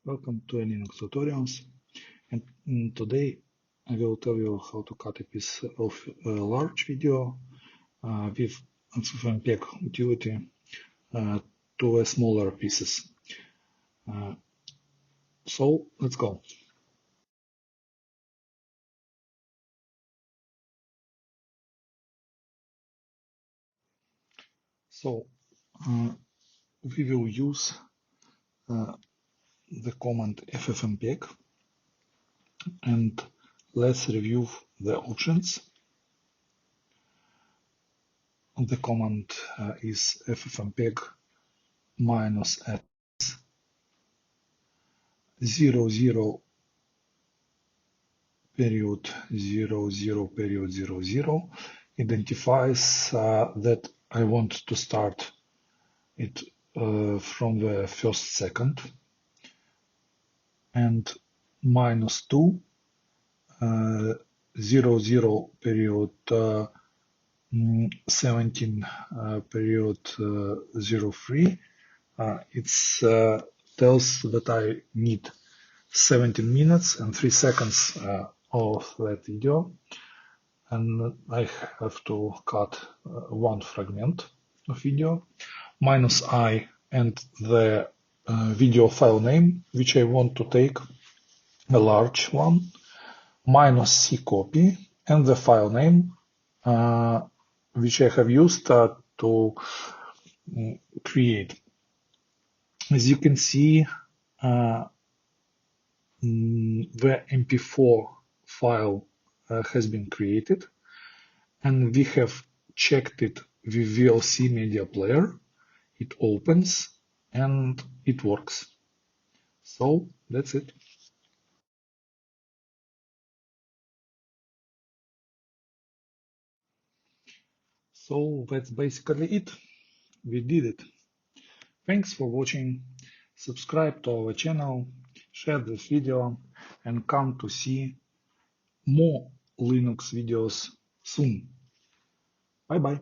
Welcome to Linux Tutorials, and today I will tell you how to cut a piece of a large video with ffmpeg utility to a smaller pieces. So let's go. So we will use the command ffmpeg, and let's review the options. The command is ffmpeg -s 00 period 00 period 00 identifies that I want to start it from the first second, and -2 00 period 17 period 03. It tells that I need 17 minutes and 3 seconds of that video, and I have to cut one fragment of video. -I and the video file name, which I want to take, a large one. -c copy and the file name which I have used to create. As you can see, the MP4 file has been created, and we have checked it with VLC media player. It opens and it works. So that's it. So that's basically it. We did it. Thanks for watching. Subscribe to our channel, share this video, and come to see more Linux videos soon. Bye bye.